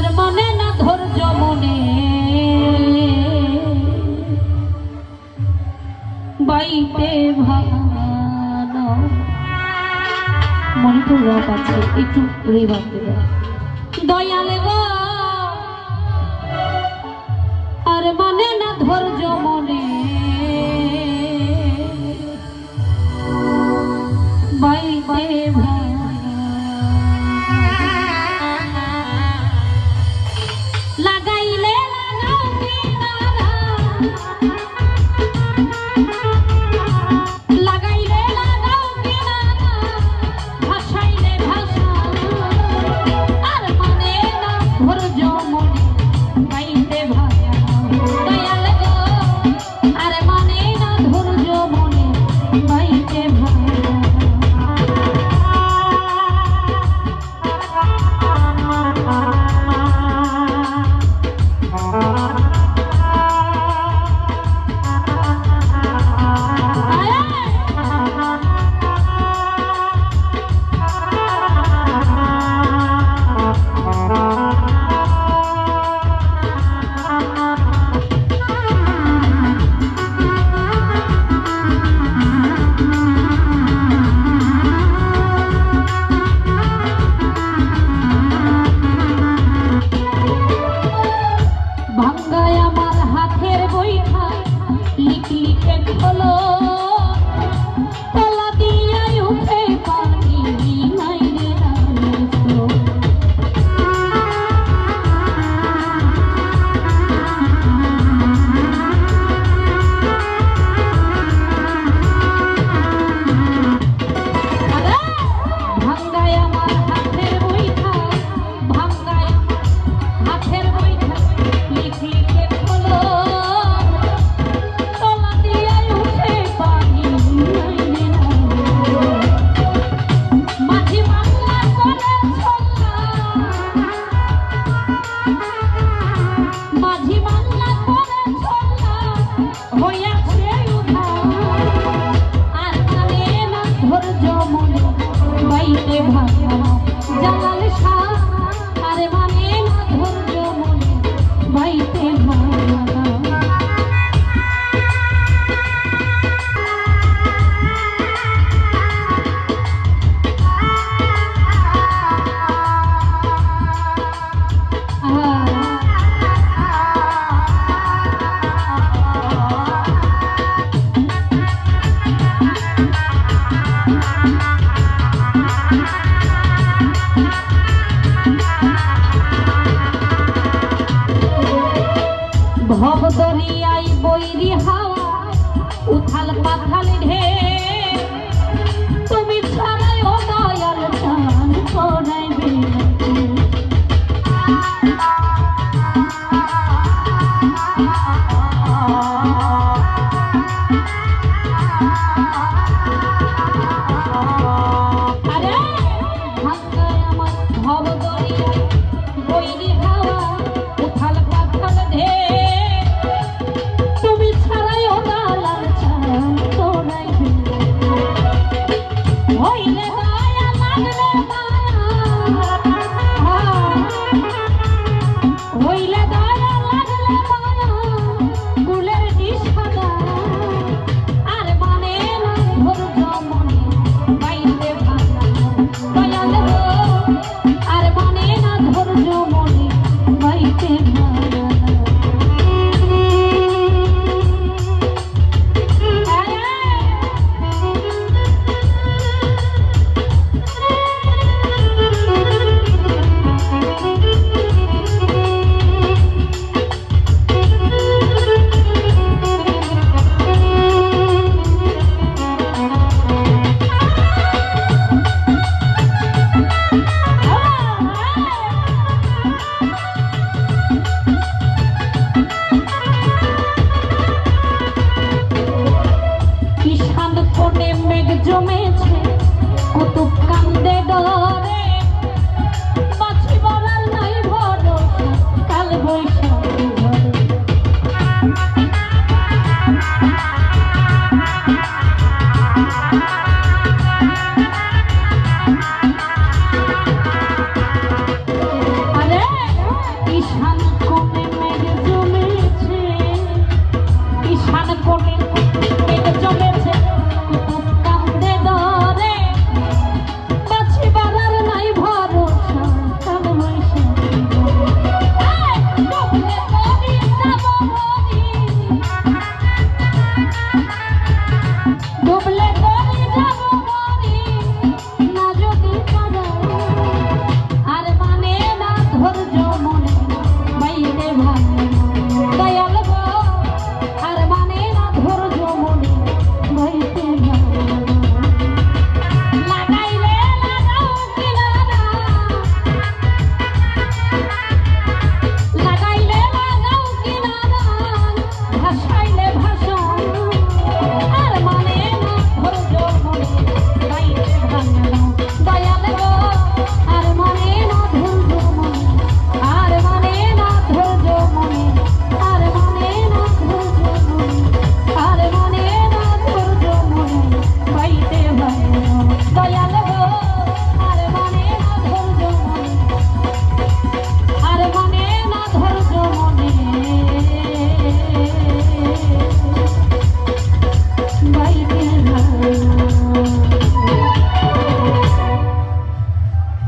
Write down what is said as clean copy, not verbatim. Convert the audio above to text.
আর মানে না ধৈর্য মনে বাইতে ভালো মনে তো রব আছে একটু রেবাতে দয়াল গো আর মানে না ধৈর্য মনে বাইতে ভালো লাগাইলে লাগাও কিনারা লাগাইলে লাগাও কিনারা ভাসাইলে ভাষা আর মানে না ধৈর্য মনে বাইতে ভালো দয়াল গো আর মানে না ধৈর্য মনে বাইতে ভালো ভাঙ্গায় আমার হাতের বইটা লিখ লিখে খোলো তলা দিয়ে উঠে পানি নাই রে ভাঙ্গায় আমার হাতের বইটা ভাঙ্গায় হাতের বইটা লিখ লিখে খোলো তলা দিয়ে উঠে পানি নাই রে মাঝি বাংলা করে চললা মাঝি বাংলা করে চললা হইয়াছে উধার আর কানে না ধৈর্য মনে বাইতে ভালো জালাল শাহ আর মানে না ধৈর্য মনে বাইতে ভালো ভব দরিয়ায় বৈরি হাওয়া উথাল পাথাল ঢের তুমি ছাড়াই ও দয়াল চান করাইবে আরে ভাঙ্গায় আমার ভব দরিয়ায়